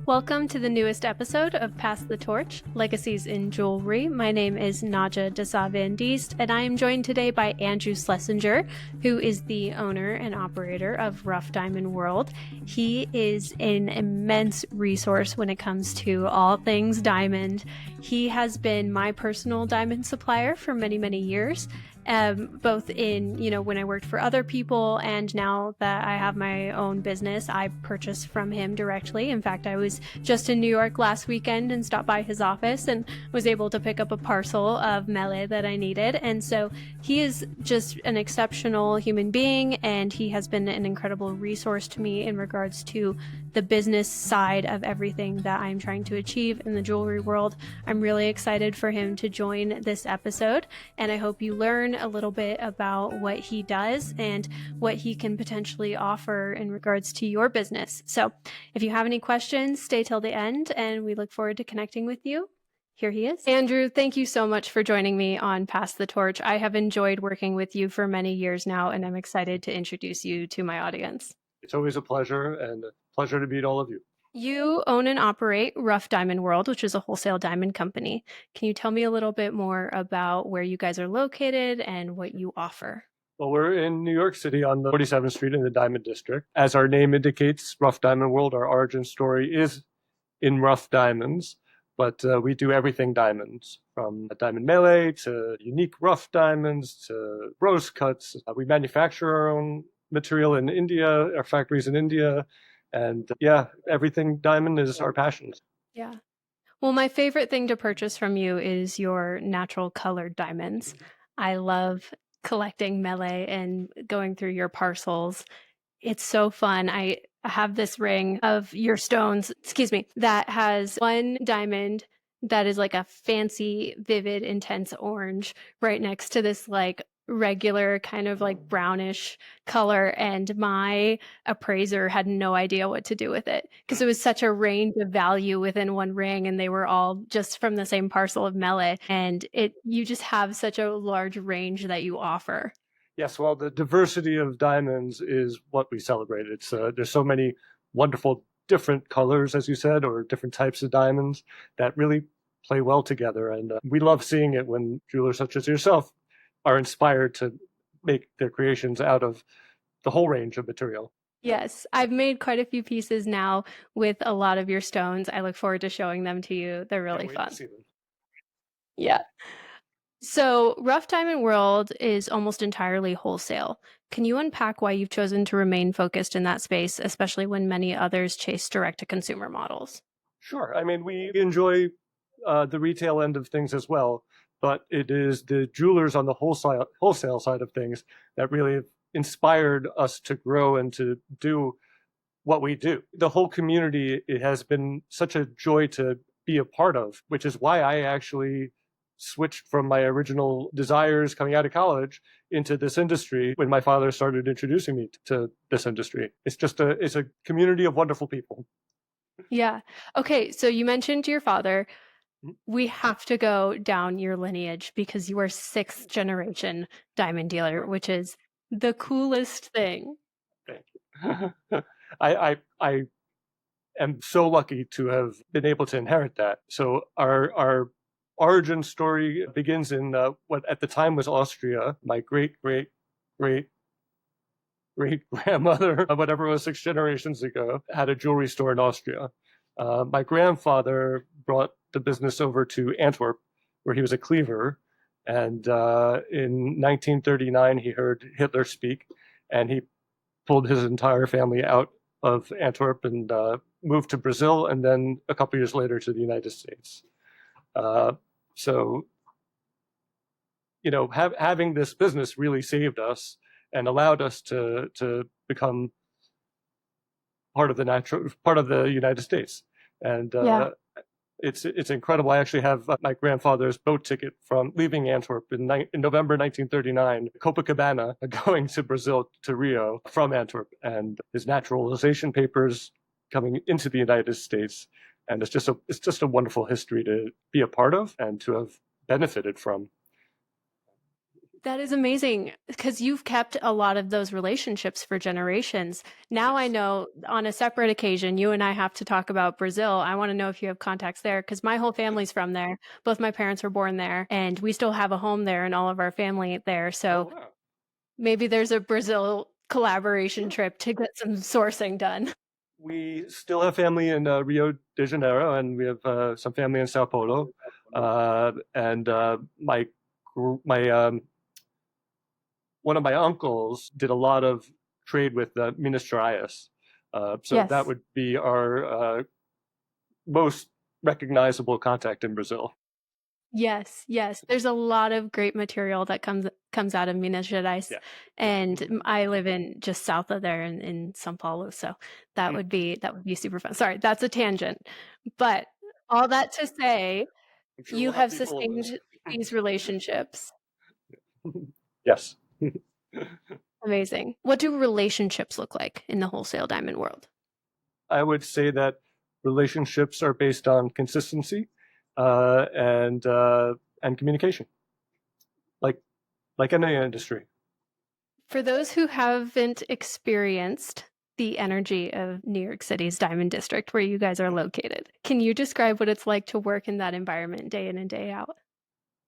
Welcome to the newest episode of Pass the Torch, Legacies in Jewelry. My name is Naja Dessa Van Diest, and I am joined today by Andrew Slesinger, who is the owner and operator of Rough Diamond World. He is an immense resource when it comes to all things diamond. He has been my personal diamond supplier for many, many years. Both in, when I worked for other people and now that I have my own business, I purchase from him directly. In fact, I was just in New York last weekend and stopped by his office and was able to pick up a parcel of mele that I needed. And so he is just an exceptional human being, and he has been an incredible resource to me in regards to the business side of everything that I'm trying to achieve in the jewelry world. I'm really excited for him to join this episode, and I hope you learn a little bit about what he does and what he can potentially offer in regards to your business. So if you have any questions, stay till the end, and we look forward to connecting with you. Here he is. Andrew, thank you so much for joining me on Pass the Torch. I have enjoyed working with you for many years now, and I'm excited to introduce you to my audience. It's always a pleasure, and a pleasure to meet all of you. You own and operate Rough Diamond World, which is a wholesale diamond company. Can you tell me a little bit more about where you guys are located and what you offer? Well, we're in New York City on the 47th Street in the Diamond District. As our name indicates, Rough Diamond World, our origin story is in rough diamonds, but we do everything diamonds, from diamond melee to unique rough diamonds to rose cuts. We manufacture our own material in India, our factories in India, and everything diamond is our passion. Yeah. Well, my favorite thing to purchase from you is your natural colored diamonds. I love collecting mele and going through your parcels. It's so fun. I have this ring of your stones, that has one diamond that is like a fancy, vivid, intense orange right next to this like regular kind of like brownish color, and my appraiser had no idea what to do with it because it was such a range of value within one ring, and they were all just from the same parcel of mele, and you just have such a large range that you offer. Yes, well, the diversity of diamonds is what we celebrate. It's there's so many wonderful different colors, as you said, or different types of diamonds that really play well together, and we love seeing it when jewelers such as yourself are inspired to make their creations out of the whole range of material. Yes, I've made quite a few pieces now with a lot of your stones. I look forward to showing them to you. They're really Can't wait fun. to see them. Yeah. So, Rough Diamond World is almost entirely wholesale. Can you unpack why you've chosen to remain focused in that space, especially when many others chase direct-to-consumer models? Sure. I mean, we enjoy the retail end of things as well, but it is the jewelers on the wholesale side of things that really have inspired us to grow and to do what we do. The whole community, it has been such a joy to be a part of, which is why I actually switched from my original desires coming out of college into this industry when my father started introducing me to this industry. It's a community of wonderful people. Yeah. Okay, so you mentioned your father. We have to go down your lineage because you are sixth generation diamond dealer, which is the coolest thing. Thank you. I am so lucky to have been able to inherit that. So our origin story begins in what at the time was Austria. My great grandmother, whatever it was, six generations ago, had a jewelry store in Austria. My grandfather brought the business over to Antwerp, where he was a cleaver. And in 1939, he heard Hitler speak, and he pulled his entire family out of Antwerp and moved to Brazil, and then a couple years later to the United States. So, having this business really saved us and allowed us to become part of the United States. And Yeah. it's incredible. I actually have my grandfather's boat ticket from leaving Antwerp in November 1939, Copacabana, going to Brazil to Rio from Antwerp, and his naturalization papers coming into the United States. And it's just a wonderful history to be a part of and to have benefited from. That is amazing because you've kept a lot of those relationships for generations. Now I Yes. know on a separate occasion, you and I have to talk about Brazil. I want to know if you have contacts there because my whole family's from there. Both my parents were born there, and we still have a home there and all of our family there. Oh So wow. maybe there's a Brazil collaboration Sure. trip to get some sourcing done. We still have family in Rio de Janeiro, and we have some family in Sao Paulo. And my one of my uncles did a lot of trade with Minas Gerais. So that Yes. would be our most recognizable contact in Brazil. Yes, yes. There's a lot of great material that comes out of Minas Gerais, Yeah, yeah. and I live in just south of there in São Paulo, so that would be super fun. Sorry, that's a tangent. But all that to say, I'm sure you we'll have have people of sustained these relationships. this. Yes. Amazing. What do relationships look like in the wholesale diamond world? I would say that relationships are based on consistency uh, and uh, and communication, like any industry. For those who haven't experienced the energy of New York City's Diamond District, where you guys are located, can you describe what it's like to work in that environment day in and day out?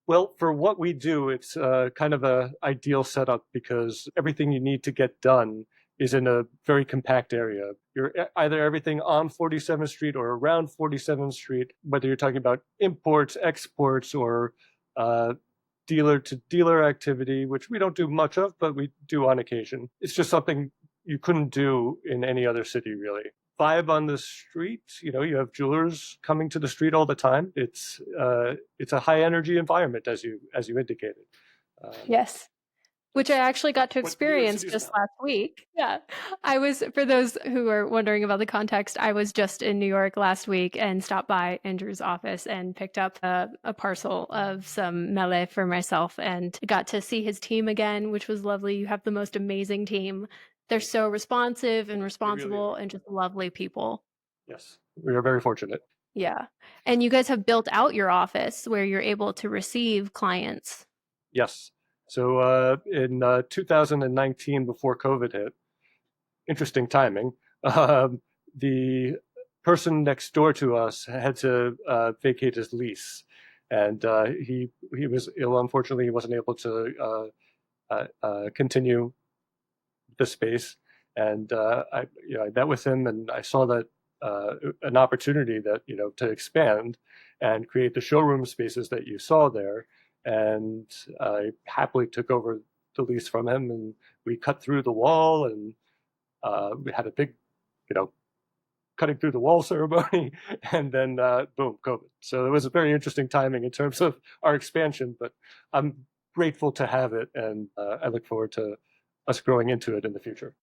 Well, for what we do, it's kind of a ideal setup because everything you need to get done is in a very compact area. You're either everything on 47th Street or around 47th Street, whether you're talking about imports, exports, or uh, dealer to dealer activity, which we don't do much of, but we do on occasion. It's just something you couldn't do in any other city, really. Vibe on the street, you have jewelers coming to the street all the time. It's a high energy environment, as you indicated. Um, Yes. Which I that's actually got to what New York experience City is just about. last week. Yeah. For those who are wondering about the context, I was just in New York last week and stopped by Andrew's office and picked up a parcel of some mele for myself and got to see his team again, which was lovely. You have the most amazing team. They're Thank you. so responsive and They really responsible are. and just lovely people. Yes, we are very fortunate. Yeah. And you guys have built out your office where you're able to receive clients. Yes. So in 2019, before COVID hit, interesting timing. Um, the person next door to us had to vacate his lease, and he was ill. Unfortunately, he wasn't able to continue the space. And I met with him, and I saw that an opportunity that to expand and create the showroom spaces that you saw there. And I happily took over the lease from him, and we cut through the wall, and we had a big, you know, cutting through the wall ceremony, and then boom, COVID. So it was a very interesting timing in terms of our expansion, but I'm grateful to have it, and I look forward to us growing into it in the future.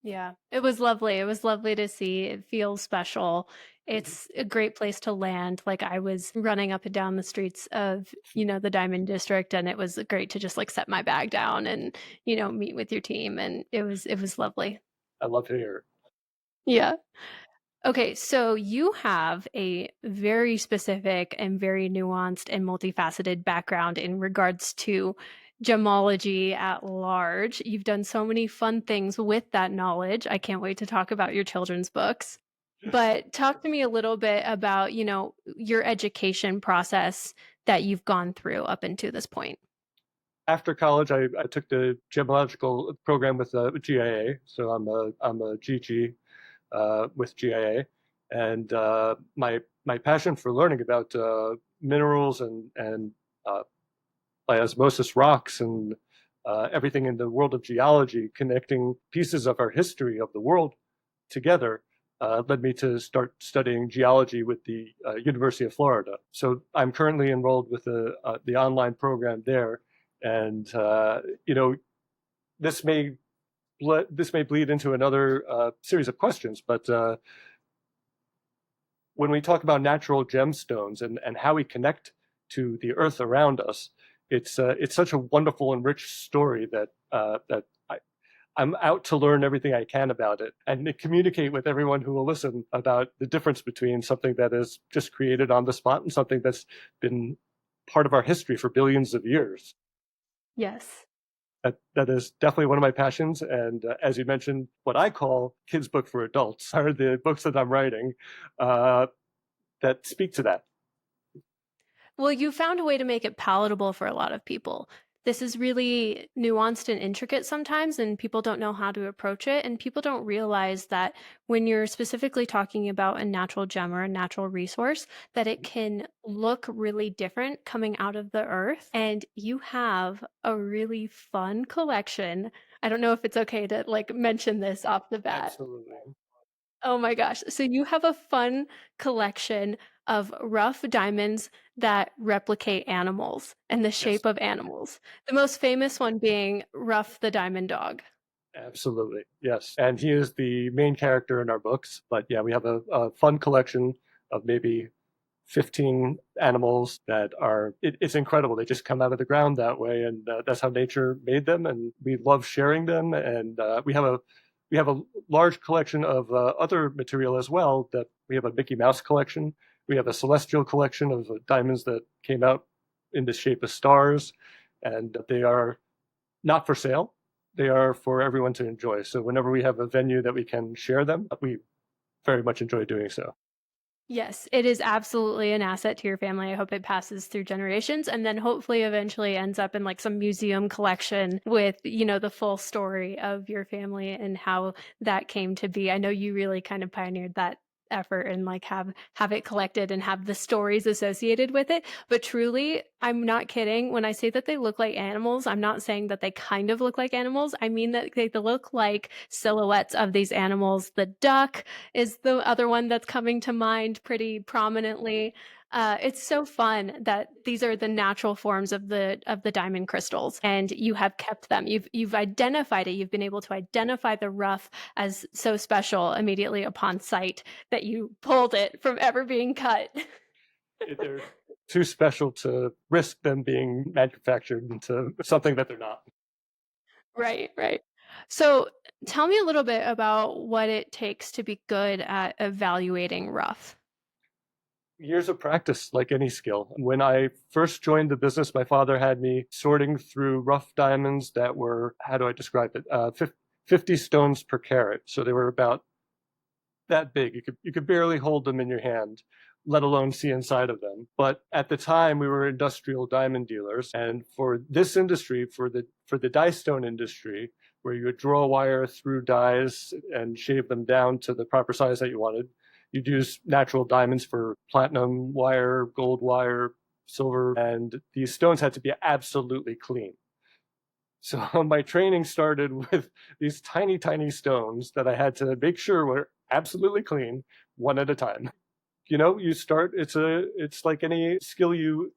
Yeah, it was lovely. It was lovely to see. It feels special. It's a great place to land. Like I was running up and down the streets of, the Diamond District and it was great to just like set my bag down and, meet with your team and it was lovely. I love to hear. Yeah. Okay, so you have a very specific and very nuanced and multifaceted background in regards to gemology at large. You've done so many fun things with that knowledge. I can't wait to talk about your children's books. But talk to me a little bit about, your education process that you've gone through up until this point. After college, I took the gemological program with GIA, so I'm a GG with GIA, and my passion for learning about minerals and uh, by osmosis rocks and everything in the world of geology, connecting pieces of our history of the world together, led me to start studying geology with the University of Florida. So I'm currently enrolled with the online program there, and this may this may bleed into another series of questions, but when we talk about natural gemstones and how we connect to the earth around us, it's such a wonderful and rich story that I'm out to learn everything I can about it and communicate with everyone who will listen about the difference between something that is just created on the spot and something that's been part of our history for billions of years. Yes. That is definitely one of my passions. And as you mentioned, what I call kids' book for adults are the books that I'm writing uh, that speak to that. Well, you found a way to make it palatable for a lot of people. This is really nuanced and intricate sometimes, and people don't know how to approach it. And people don't realize that when you're specifically talking about a natural gem or a natural resource, that it can look really different coming out of the earth. And you have a really fun collection. I don't know if it's okay to like mention this off the bat. Absolutely. Oh my gosh. So you have a fun collection of rough diamonds that replicate animals and the Yes, shape of animals. The most famous one being Ruff the Diamond Dog. absolutely. Yes. And he is the main character in our books. But yeah, we have a fun collection of maybe 15 animals that are it's incredible. They just come out of the ground that way, and that's how nature made them, and we love sharing them. And we have a large collection of other material as well. That we have a Mickey Mouse collection. We have a celestial collection of diamonds that came out in the shape of stars, and they are not for sale. They are for everyone to enjoy. So whenever we have a venue that we can share them, we very much enjoy doing so. Yes, it is absolutely an asset to your family. I hope it passes through generations and then hopefully eventually ends up in like some museum collection with, the full story of your family and how that came to be. I know you really kind of pioneered that effort and like have it collected and have the stories associated with it. But truly, I'm not kidding. When I say that they look like animals, I'm not saying that they kind of look like animals. I mean that they look like silhouettes of these animals. The duck, is the other one that's coming to mind pretty prominently. It's so fun that these are the natural forms of the diamond crystals, and you have kept them. You've identified it. You've been able to identify the rough as so special immediately upon sight that you pulled it from ever being cut. They're too special to risk them being manufactured into something that they're not. Right, right. So tell me a little bit about what it takes to be good at evaluating rough. Years of practice, like any skill. When I first joined the business, my father had me sorting through rough diamonds that were, how do I describe it? 50 stones per carat. So they were about that big. You could barely hold them in your hand, let alone see inside of them. But at the time, we were industrial diamond dealers, and for this industry, for the die stone industry, where you would draw wire through dies and shave them down to the proper size that you wanted, you'd use natural diamonds for platinum wire, gold wire, silver, and these stones had to be absolutely clean. So my training started with these tiny, tiny stones that I had to make sure were absolutely clean one at a time. You start, it's like any skill you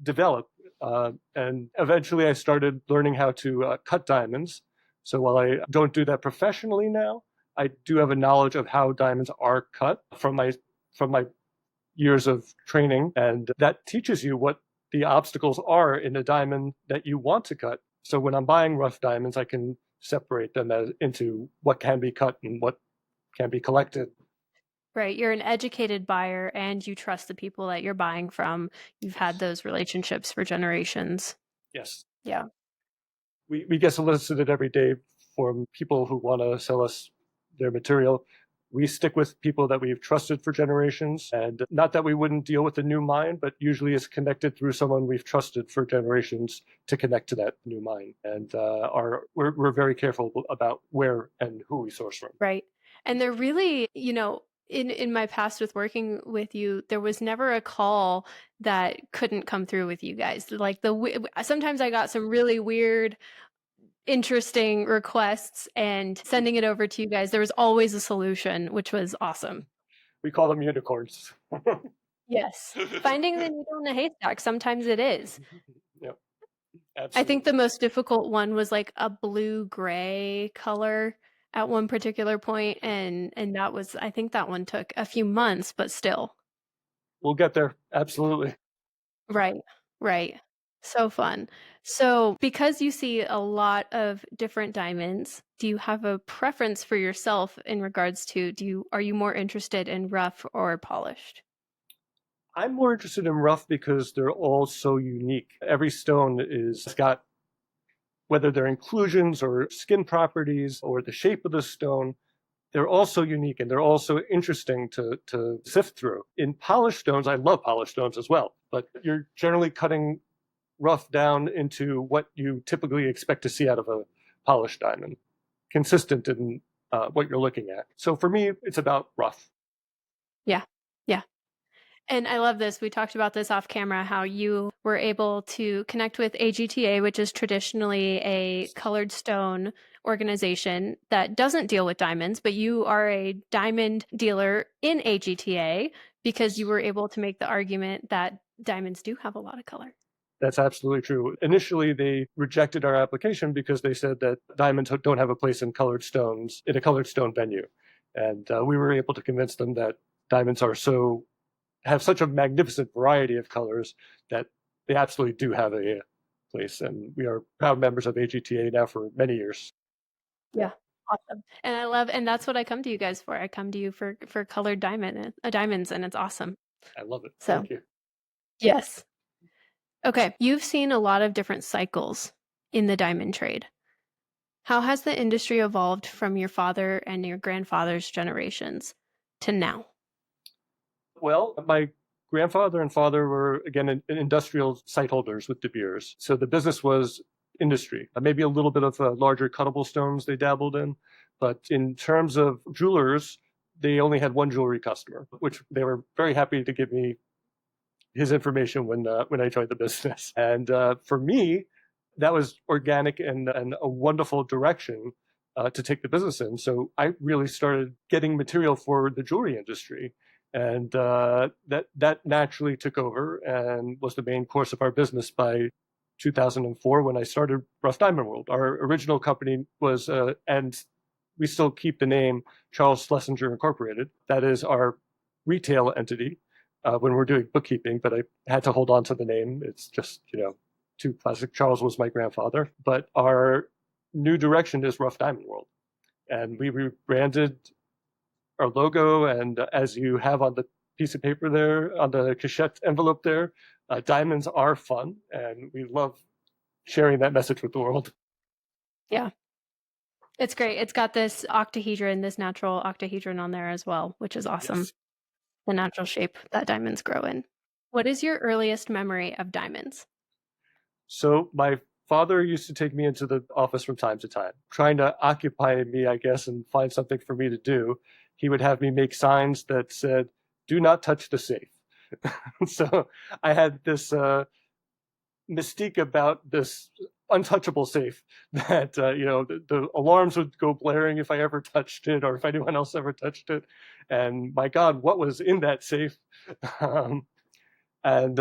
develop. And eventually I started learning how to cut diamonds. So while I don't do that professionally now, I do have a knowledge of how diamonds are cut from my years of training, and that teaches you what the obstacles are in a diamond that you want to cut. So when I'm buying rough diamonds, I can separate them into what can be cut and what can be collected. Right. You're an educated buyer and you trust the people that you're buying from. You've had Yes. those relationships for generations. Yes. Yeah. We get solicited every day from people who want to sell us their material. We stick with people that we've trusted for generations, and not that we wouldn't deal with a new mine, but usually it's connected through someone we've trusted for generations to connect to that new mine. And we're very careful about where and who we source from. Right. And they're really, in my past with working with you, there was never a call that couldn't come through with you guys. Like sometimes I got some really weird, interesting requests and sending it over to you guys. There was always a solution, which was awesome. We call them unicorns. Yes. Finding the needle in a haystack, sometimes it is. Yep, I think the absolutely. most difficult one was like a blue-gray color at one particular point, and that was I think that one took a few months, but still. We'll get there. Absolutely. Right. Right. So fun. So, because you see a lot of different diamonds, do you have a preference for yourself in regards to are you more interested in rough or polished? I'm more interested in rough because they're all so unique. Every stone is got whether they're inclusions or skin properties or the shape of the stone, they're also unique and they're also interesting to sift through. In polished stones, I love polished stones as well, but you're generally cutting rough down into what you typically expect to see out of a polished diamond, consistent in what you're looking at. So for me, it's about rough. Yeah. Yeah. And I love this. We talked about this off camera, how you were able to connect with AGTA, which is traditionally a colored stone organization that doesn't deal with diamonds, but you are a diamond dealer in AGTA because you were able to make the argument that diamonds do have a lot of color. That's absolutely true. Initially, they rejected our application because they said that diamonds don't have a place in colored stones, in a colored stone venue. And we were able to convince them that diamonds have such a magnificent variety of colors that they absolutely do have a place. And we are proud members of AGTA now for many years. Yeah. Awesome. And that's what I come to you guys for. I come to you for colored diamonds, and it's awesome. I love it. So, Thank you. yes. Okay, you've seen a lot of different cycles in the diamond trade. How has the industry evolved from your father and your grandfather's generations to now? Well, my grandfather and father were, again, industrial site holders with De Beers. So the business was industry, maybe a little bit of larger cuttable stones they dabbled in. But in terms of jewelers, they only had one jewelry customer, which they were very happy to give me his information when I joined the business. And for me, that was organic and a wonderful direction to take the business in. So I really started getting material for the jewelry industry, and that naturally took over and was the main course of our business by 2004 when I started Rough Diamond World. Our original company was, and we still keep the name Charles Slesinger Incorporated. That is our retail entity when we're doing bookkeeping, but I had to hold on to the name. It's just, too classic. Charles was my grandfather. But our new direction is Rough Diamond World. And we rebranded our logo. And as you have on the piece of paper there, on the cachette envelope there, diamonds are fun. And we love sharing that message with the world. Yeah. It's great. It's got this octahedron, this natural octahedron on there as well, which is awesome. Yes. The natural shape that diamonds grow in. What is your earliest memory of diamonds? So my father used to take me into the office from time to time, trying to occupy me, I guess, and find something for me to do. He would have me make signs that said, "Do not touch the safe." So I had this mystique about this untouchable safe that the alarms would go blaring if I ever touched it or if anyone else ever touched it. And my God, what was in that safe? Um, and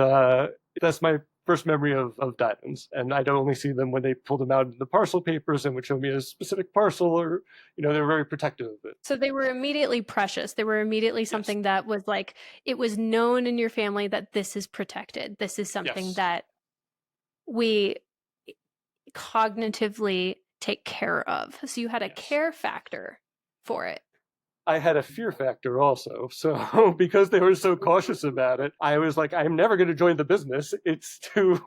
that's my first memory of diamonds. And I'd only see them when they pulled them out in the parcel papers and would show me a specific parcel, or they were very protective of it. So they were immediately precious. They were immediately something that was like, it was known in your family that this is protected. This is something that we cognitively take care of. So you had a care factor for it. I had a fear factor also. So because they were so cautious about it, I was like, I'm never going to join the business. It's too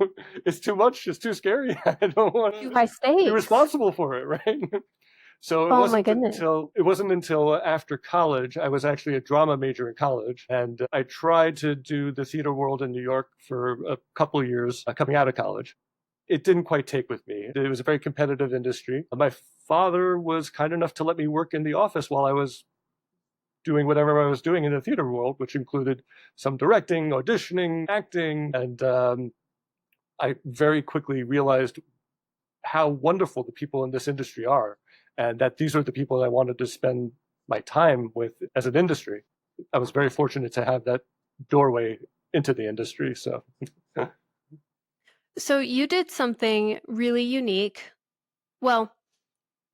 much. It's too scary. I don't want Too high stakes. to be responsible for it, right? So it wasn't until after college. I was actually a drama major in college, and I tried to do the theater world in New York for a couple of years coming out of college. It didn't quite take with me. It was a very competitive industry. My father was kind enough to let me work in the office while I was doing whatever I was doing in the theater world, which included some directing, auditioning, acting, and I very quickly realized how wonderful the people in this industry are, and that these are the people I wanted to spend my time with as an industry. I was very fortunate to have that doorway into the industry. So you did something really unique. Well,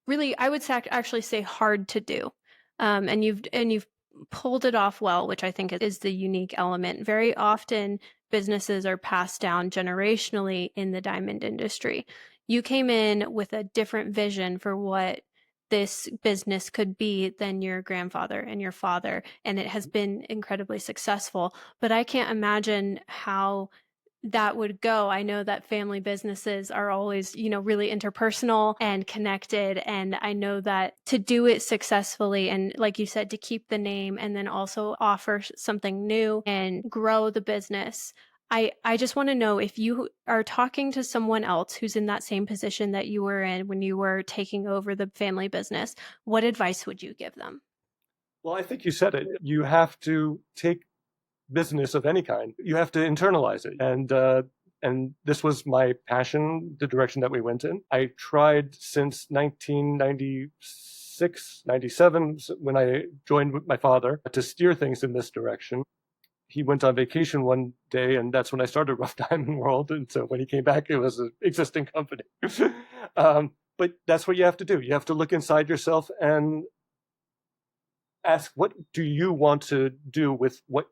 really, I would actually say hard to do. And you've pulled it off well, which I think is the unique element. Very often businesses are passed down generationally in the diamond industry. You came in with a different vision for what this business could be than your grandfather and your father, and it has been incredibly successful. But I can't imagine how that would go. I know that family businesses are always, really interpersonal and connected. And I know that to do it successfully and, like you said, to keep the name and then also offer something new and grow the business. I just want to know, if you are talking to someone else who's in that same position that you were in when you were taking over the family business, what advice would you give them? Well, I think you said it. You have to take business of any kind. You have to internalize it, and this was my passion, the direction that we went in. I tried since 1996, 97, when I joined with my father, to steer things in this direction. He went on vacation one day, and that's when I started Rough Diamond World. And so when he came back, it was an existing company. But that's what you have to do. You have to look inside yourself and ask, what do you want to do with what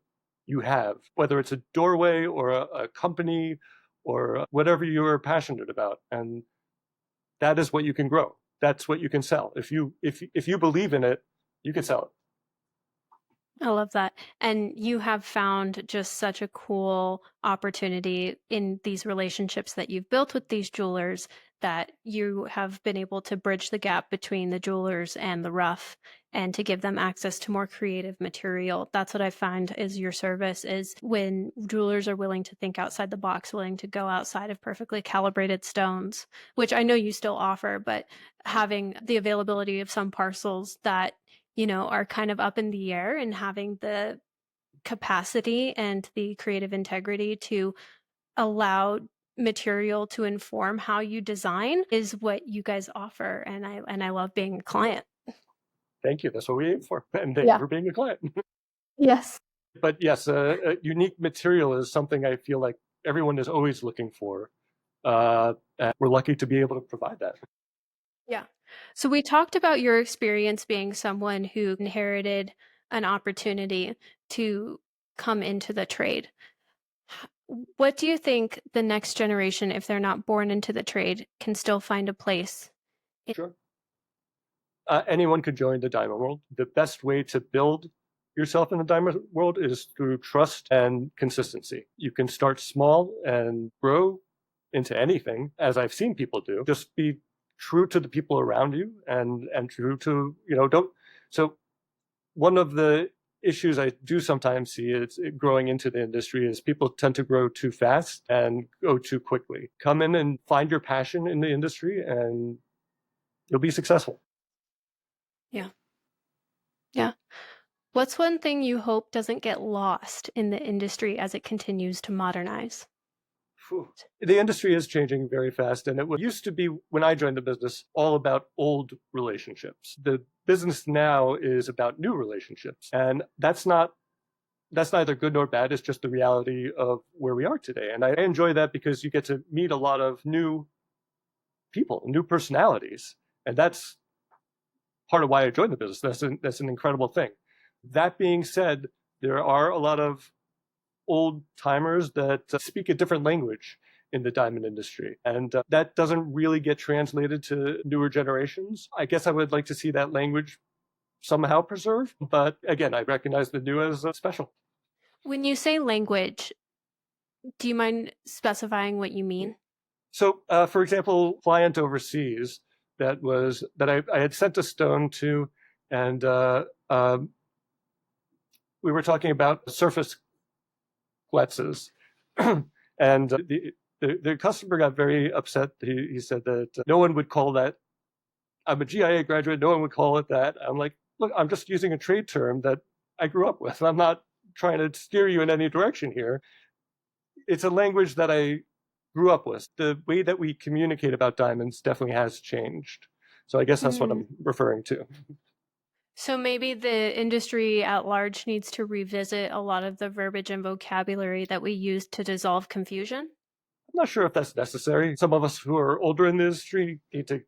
you have, whether it's a doorway or a company or whatever you're passionate about. And that is what you can grow. That's what you can sell. If you believe in it, you can sell it. I love that. And you have found just such a cool opportunity in these relationships that you've built with these jewelers, that you have been able to bridge the gap between the jewelers and the rough and to give them access to more creative material. That's what I find is your service, is when jewelers are willing to think outside the box, willing to go outside of perfectly calibrated stones, which I know you still offer, but having the availability of some parcels that are kind of up in the air, and having the capacity and the creative integrity to allow material to inform how you design is what you guys offer. And I love being a client. Thank you. That's what we aim for. And thank you Yeah. for being a client. Yes. But yes, a unique material is something I feel like everyone is always looking for. And we're lucky to be able to provide that. Yeah. So we talked about your experience being someone who inherited an opportunity to come into the trade. What do you think the next generation, if they're not born into the trade, can still find a place in? Sure. Anyone could join the diamond world. The best way to build yourself in the diamond world is through trust and consistency. You can start small and grow into anything, as I've seen people do. Just be true to the people around you, and true to, don't. So one of the issues I do sometimes see is growing into the industry is people tend to grow too fast and go too quickly. Come in and find your passion in the industry, and you'll be successful. Yeah. Yeah. What's one thing you hope doesn't get lost in the industry as it continues to modernize? The industry is changing very fast, and it used to be, when I joined the business, all about old relationships. The business now is about new relationships, and that's neither good nor bad. It's just the reality of where we are today. And I enjoy that because you get to meet a lot of new people, new personalities, and that's part of why I joined the business. That's an incredible thing. That being said, there are a lot of old timers that speak a different language in the diamond industry. And that doesn't really get translated to newer generations. I guess I would like to see that language somehow preserved. But again, I recognize the new as special. When you say language, do you mind specifying what you mean? So, for example, client overseas that I had sent a stone to, and we were talking about surface Gletzes. And the customer got very upset. He said that no one would call that. I'm a GIA graduate. No one would call it that. I'm like, look, I'm just using a trade term that I grew up with. I'm not trying to steer you in any direction here. It's a language that I grew up with. The way that we communicate about diamonds definitely has changed. So I guess that's what I'm referring to. So maybe the industry at large needs to revisit a lot of the verbiage and vocabulary that we use to dissolve confusion. I'm not sure if that's necessary. Some of us who are older in the industry need to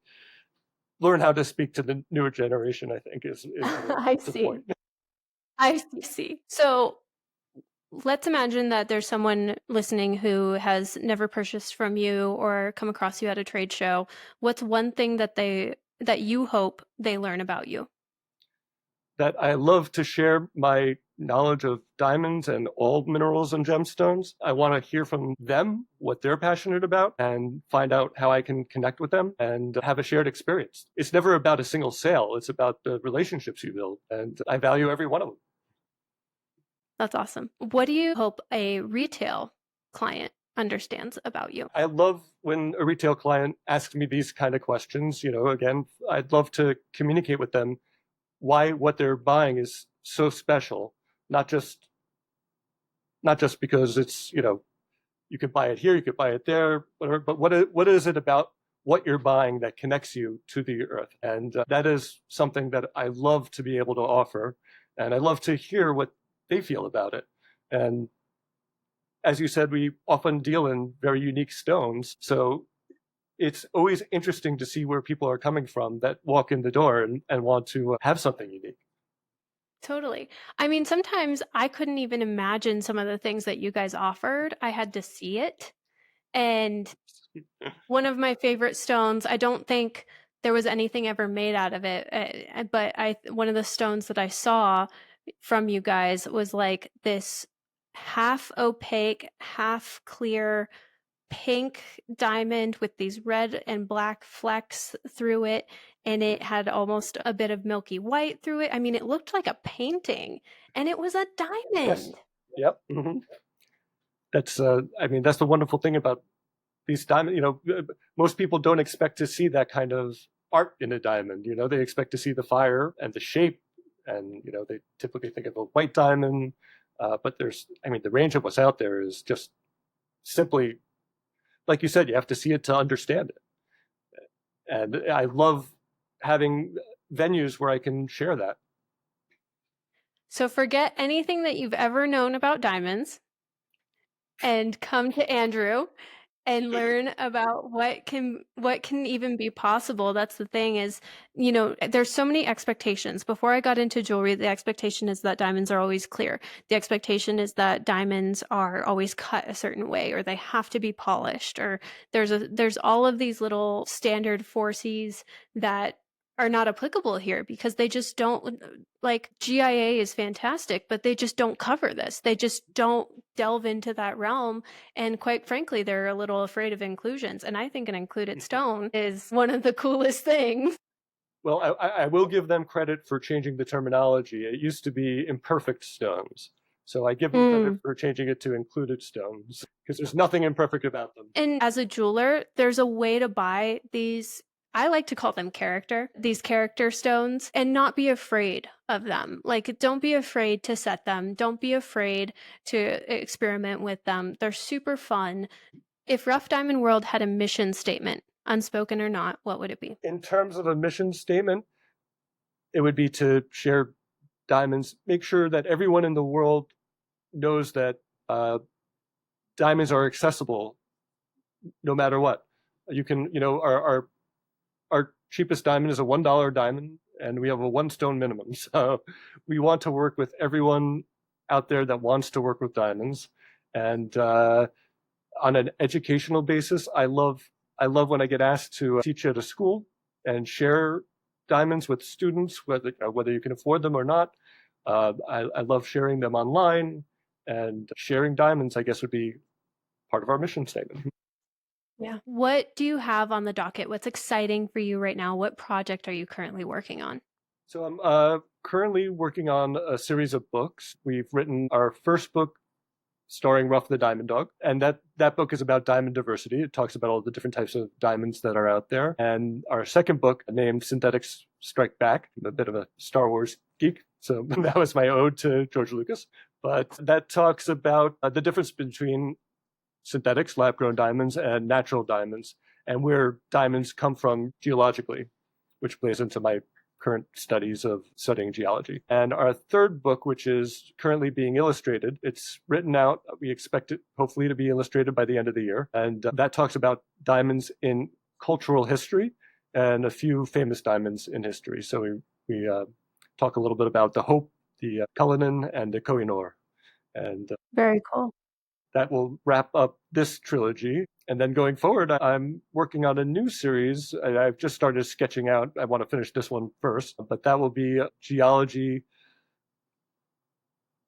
learn how to speak to the newer generation, I think, is I the see. point. I see. So let's imagine that there's someone listening who has never purchased from you or come across you at a trade show. What's one thing that you hope they learn about you? That I love to share my knowledge of diamonds and all minerals and gemstones. I want to hear from them what they're passionate about and find out how I can connect with them and have a shared experience. It's never about a single sale. It's about the relationships you build. And I value every one of them. That's awesome. What do you hope a retail client understands about you? I love when a retail client asks me these kind of questions. Again, I'd love to communicate with them why what they're buying is so special, not just because it's, you could buy it here, you could buy it there, whatever, but what is it about what you're buying that connects you to the earth? And that is something that I love to be able to offer. And I love to hear what they feel about it. And as you said, we often deal in very unique stones. So it's always interesting to see where people are coming from that walk in the door and want to have something unique. Totally. I mean, sometimes I couldn't even imagine some of the things that you guys offered. I had to see it. And one of my favorite stones, I don't think there was anything ever made out of it, but one of the stones that I saw from you guys was like this half opaque, half clear pink diamond with these red and black flecks through it, and it had almost a bit of milky white through it. I mean, it looked like a painting, and it was a Yes. diamond. Yep. That's that's the wonderful thing about these diamonds. Most people don't expect to see that kind of art in a diamond. They expect to see the fire and the shape, and they typically think of a white diamond. But the range of what's out there is just simply, like you said, you have to see it to understand it. And I love having venues where I can share that. So forget anything that you've ever known about diamonds and come to Andrew and learn about what can even be possible. That's the thing is, there's so many expectations. Before I got into jewelry, the expectation is that diamonds are always clear. The expectation is that diamonds are always cut a certain way, or they have to be polished, or there's all of these little standard 4Cs that are not applicable here because they just don't. Like GIA is fantastic, but they just don't cover this. They just don't delve into that realm, and quite frankly, they're a little afraid of inclusions. And I think an included stone is one of the coolest things. Well, I will give them credit for changing the terminology. It used to be imperfect stones. So I give them credit for changing it to included stones because there's nothing imperfect about them. And as a jeweler, there's a way to buy these. I like to call them these character stones, and not be afraid of them. Like, don't be afraid to set them. Don't be afraid to experiment with them. They're super fun. If Rough Diamond World had a mission statement, unspoken or not, what would it be? In terms of a mission statement, it would be to share diamonds, make sure that everyone in the world knows that diamonds are accessible no matter what. You can, our cheapest diamond is a $1 diamond, and we have a 1 stone minimum. So we want to work with everyone out there that wants to work with diamonds. And on an educational basis, I love when I get asked to teach at a school and share diamonds with students, whether you can afford them or not. I love sharing them online, and sharing diamonds, I guess, would be part of our mission statement. Yeah. What do you have on the docket? What's exciting for you right now? What project are you currently working on? So I'm currently working on a series of books. We've written our first book starring Ruff the Diamond Dog, and that book is about diamond diversity. It talks about all the different types of diamonds that are out there. And our second book, named Synthetics Strike Back, I'm a bit of a Star Wars geek, so that was my ode to George Lucas. But that talks about the difference between synthetics, lab-grown diamonds, and natural diamonds, and where diamonds come from geologically, which plays into my current studies of studying geology. And our third book, which is currently being illustrated, it's written out. We expect it hopefully to be illustrated by the end of the year. And that talks about diamonds in cultural history and a few famous diamonds in history. So we talk a little bit about the Hope, the Cullinan, and the Kohinoor. And Very cool. that will wrap up this trilogy. And then going forward, I'm working on a new series. I've just started sketching out. I want to finish this one first, but that will be geology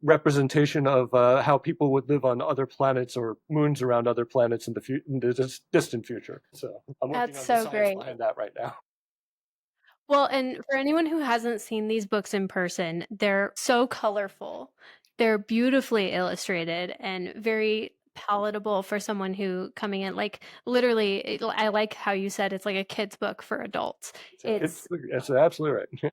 representation of how people would live on other planets or moons around other planets in the distant future. So I'm working That's on the so science great. behind that right now. Well, and for anyone who hasn't seen these books in person, they're so colorful. They're beautifully illustrated and very palatable for someone who coming in like literally I like how you said it's like a kid's book for adults. It's It's absolutely right.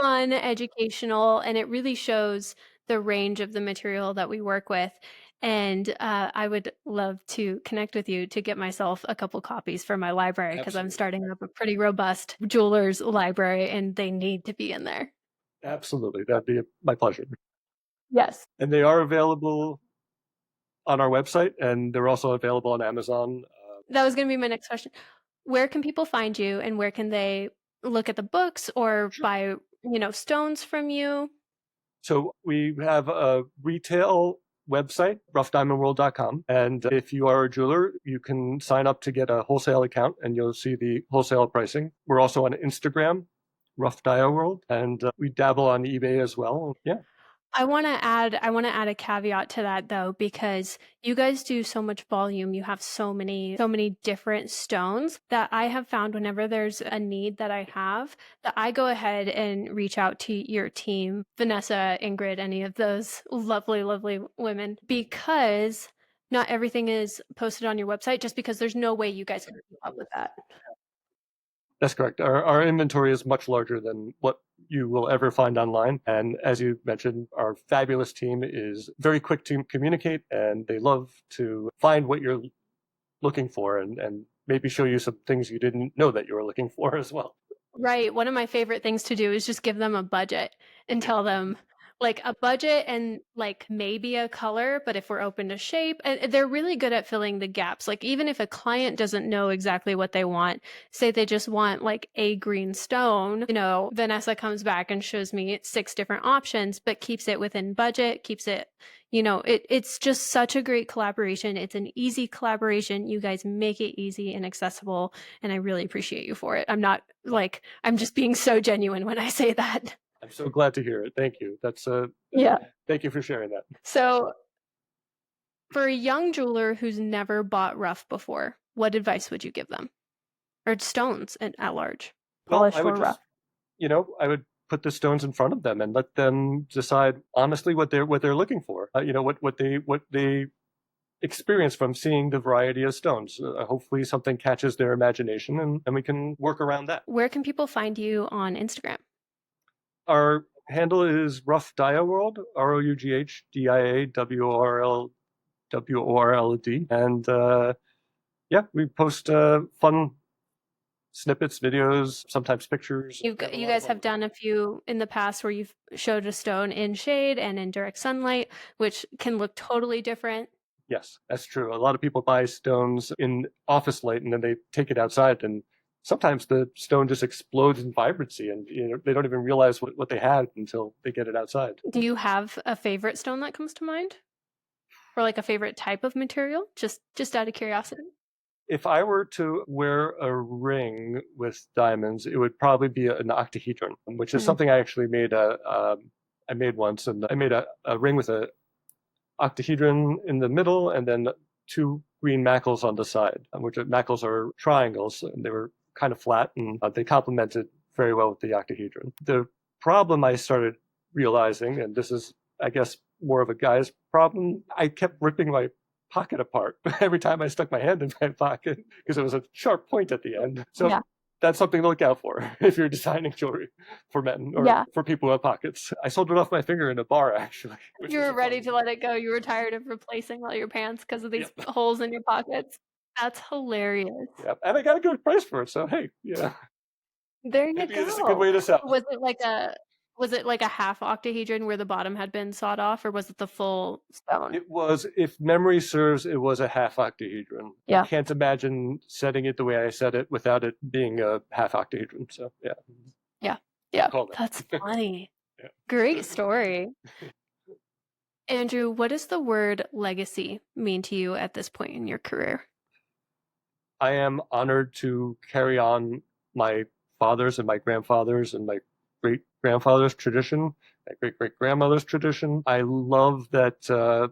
fun, educational, and it really shows the range of the material that we work with. And I would love to connect with you to get myself a couple copies for my library because I'm Absolutely. starting up a pretty robust jeweler's library and they need to be in there. Absolutely. That'd be my pleasure. Yes. And they are available on our website, and they're also available on Amazon. That was going to be my next question. Where can people find you and where can they look at the books or Sure. buy, stones from you? So we have a retail website, roughdiamondworld.com. And if you are a jeweler, you can sign up to get a wholesale account and you'll see the wholesale pricing. We're also on Instagram, Rough Dia World, and we dabble on eBay as well. Yeah. I want to add a caveat to that though because you guys do so much volume. You have so many different stones that I have found whenever there's a need that I have that I go ahead and reach out to your team, Vanessa, Ingrid, any of those lovely lovely women because not everything is posted on your website just because there's no way you guys can keep up with that. That's correct. Our inventory is much larger than what you will ever find online. And as you mentioned, our fabulous team is very quick to communicate and they love to find what you're looking for and maybe show you some things you didn't know that you were looking for as well. Right. One of my favorite things to do is just give them a budget and tell them like a budget and like maybe a color, but if we're open to shape, and they're really good at filling the gaps. Like even if a client doesn't know exactly what they want, say they just want like a green stone, Vanessa comes back and shows me 6 different options, but keeps it within budget, keeps it, it's just such a great collaboration. It's an easy collaboration. You guys make it easy and accessible and I really appreciate you for it. I'm not like I'm just being so genuine when I say that. I'm so glad to hear it. Thank you. Yeah. Thank you for sharing that. So, for a young jeweler who's never bought rough before, what advice would you give them? Or stones at large, Well, polished or rough? I would put the stones in front of them and let them decide honestly what they're looking for. What they experience from seeing the variety of stones. Hopefully, something catches their imagination, and we can work around that. Where can people find you on Instagram? Our handle is Rough Dia World, ROUGHDIAWORLD, and yeah, we post fun snippets, videos, sometimes pictures. You guys have done a few in the past where you've showed a stone in shade and in direct sunlight, which can look totally different. Yes, that's true. A lot of people buy stones in office light and then they take it outside and sometimes the stone just explodes in vibrancy and they don't even realize what they had until they get it outside. Do you have a favorite stone that comes to mind? Or like a favorite type of material? Just out of curiosity. If I were to wear a ring with diamonds, it would probably be an octahedron, which is Mm. something I actually I made once, and I made a ring with a octahedron in the middle and then 2 green macles on the side, which macles are triangles, and they were kind of flat, and they complemented very well with the octahedron. The problem I started realizing, and this is, I guess, more of a guy's problem, I kept ripping my pocket apart every time I stuck my hand in my pocket because it was a sharp point at the end. So Yeah. that's something to look out for if you're designing jewelry for men or Yeah. for people who have pockets. I sold it off my finger in a bar, actually. You were ready to let it go. You were tired of replacing all your pants because of these holes in your pockets. That's hilarious. Yeah, and I got a good price for it, so hey, yeah, There you maybe it's a good go. way to sell. Was it like a half octahedron where the bottom had been sawed off, or was it the full stone? It was, if memory serves, it was a half octahedron. Yeah. I can't imagine setting it the way I set it without it being a half octahedron. So yeah. Yeah. Called it. That's funny. Yeah. Great story. Andrew, what does the word legacy mean to you at this point in your career? I am honored to carry on my father's and my grandfather's and my great grandfather's tradition my great-great-grandmother's tradition. I love that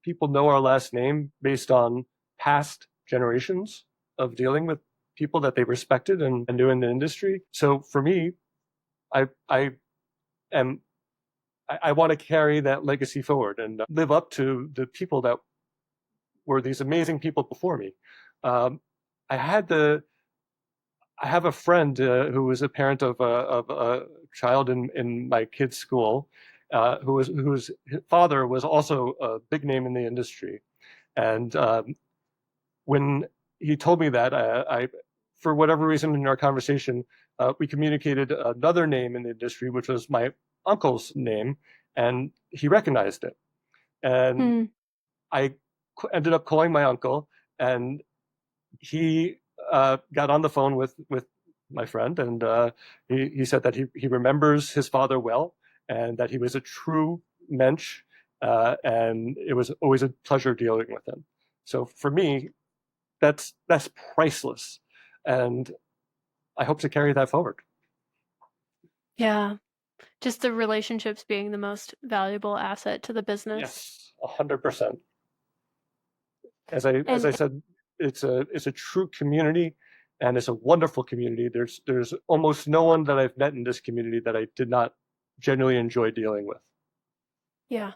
people know our last name based on past generations of dealing with people that they respected and knew in the industry. So for me, I am I want to carry that legacy forward and live up to the people that were these amazing people before me. Um, I had the I have a friend who was a parent of a child in my kid's school, whose father was also a big name in the industry, and when he told me that, for whatever reason in our conversation, we communicated another name in the industry, which was my uncle's name, and he recognized it. And Hmm. I ended up calling my uncle, and he got on the phone with my friend, and he said that he remembers his father well, and that he was a true mensch, and it was always a pleasure dealing with him. So for me, that's priceless, and I hope to carry that forward. Yeah. Just the relationships being the most valuable asset to the business. Yes, 100%. As I And said, it's a true community, and it's a wonderful community. There's almost no one that I've met in this community that I did not genuinely enjoy dealing with. yeah.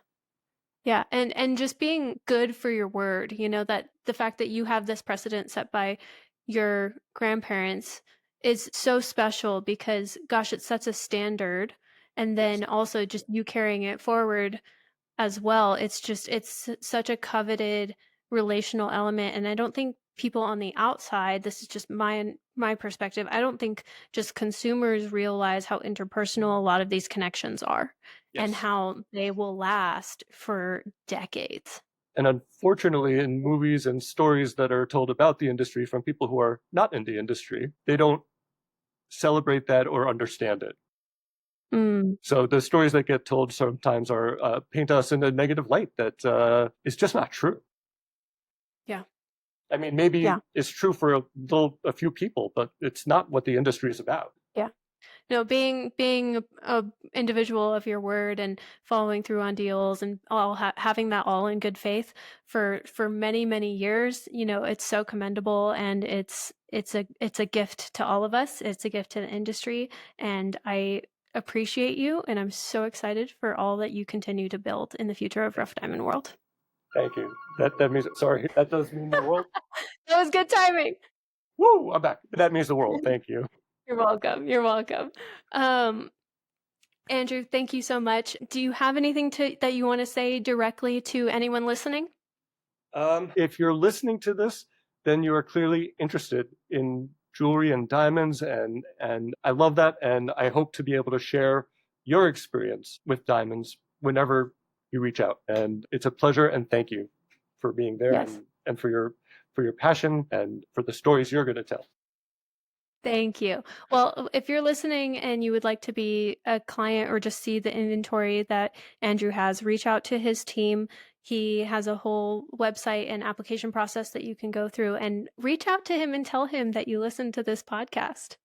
Yeah, and just being good for your word, that the fact that you have this precedent set by your grandparents is so special because gosh, it sets a standard, and Yes, then also just you carrying it forward as well. It's such a coveted relational element, and I don't think people on the outside, this is just my perspective, I don't think just consumers realize how interpersonal a lot of these connections are and yes. how they will last for decades. And unfortunately, in movies and stories that are told about the industry from people who are not in the industry, they don't celebrate that or understand it. Mm, So the stories that get told sometimes are paint us in a negative light that is just not true. yeah. I mean, maybe Yeah. it's true for a few people, but it's not what the industry is about. Yeah. No, being a individual of your word and following through on deals and having that all in good faith for many years, it's so commendable, and it's a gift to all of us. It's a gift to the industry, and I appreciate you, and I'm so excited for all that you continue to build in the future of Rough Diamond World. Thank you. That means sorry. That does mean the world. That was good timing. Woo! I'm back. That means the world. Thank you. You're welcome. You're welcome. Um, Andrew, thank you so much. Do you have anything that you want to say directly to anyone listening? If you're listening to this, then you are clearly interested in jewelry and diamonds, and I love that, and I hope to be able to share your experience with diamonds whenever you reach out. And it's a pleasure, and thank you for being there, Yes. and for your passion and for the stories you're going to tell. Thank you. Well, if you're listening and you would like to be a client or just see the inventory that Andrew has, reach out to his team. He has a whole website and application process that you can go through, and reach out to him and tell him that you listened to this podcast.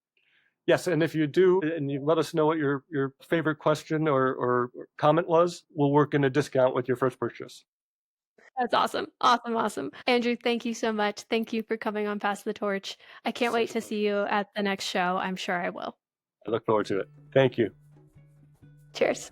Yes, and if you do, and you let us know what your favorite question or comment was, we'll work in a discount with your first purchase. That's awesome. Awesome. Awesome. Andrew, thank you so much. Thank you for coming on Pass the Torch. I can't wait Such a to pleasure. see you at the next show. I'm sure I will. I look forward to it. Thank you. Cheers.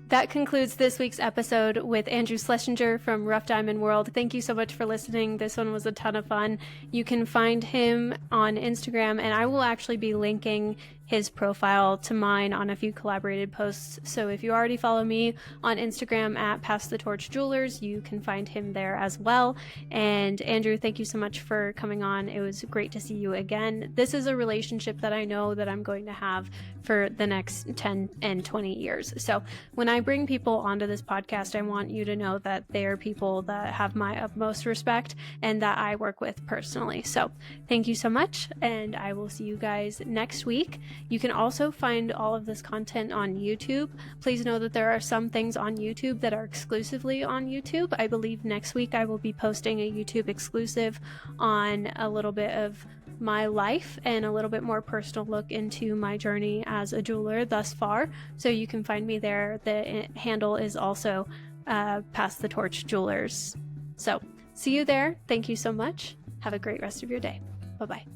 That concludes this week's episode with Andrew Slesinger from Rough Diamond World. Thank you so much for listening. This one was a ton of fun. You can find him on Instagram, and I will actually be linking his profile to mine on a few collaborated posts. So if you already follow me on Instagram at Pass the Torch Jewelers, you can find him there as well. And Andrew, thank you so much for coming on. It was great to see you again. This is a relationship that I know that I'm going to have for the next 10 and 20 years. So when I bring people onto this podcast, I want you to know that they are people that have my utmost respect and that I work with personally. So thank you so much, and I will see you guys next week. You can also find all of this content on YouTube. Please know that there are some things on YouTube that are exclusively on YouTube. I believe next week I will be posting a YouTube exclusive on a little bit of my life and a little bit more personal look into my journey as a jeweler thus far. So you can find me there. The handle is also Pass the Torch Jewelers. So see you there. Thank you so much. Have a great rest of your day. Bye-bye.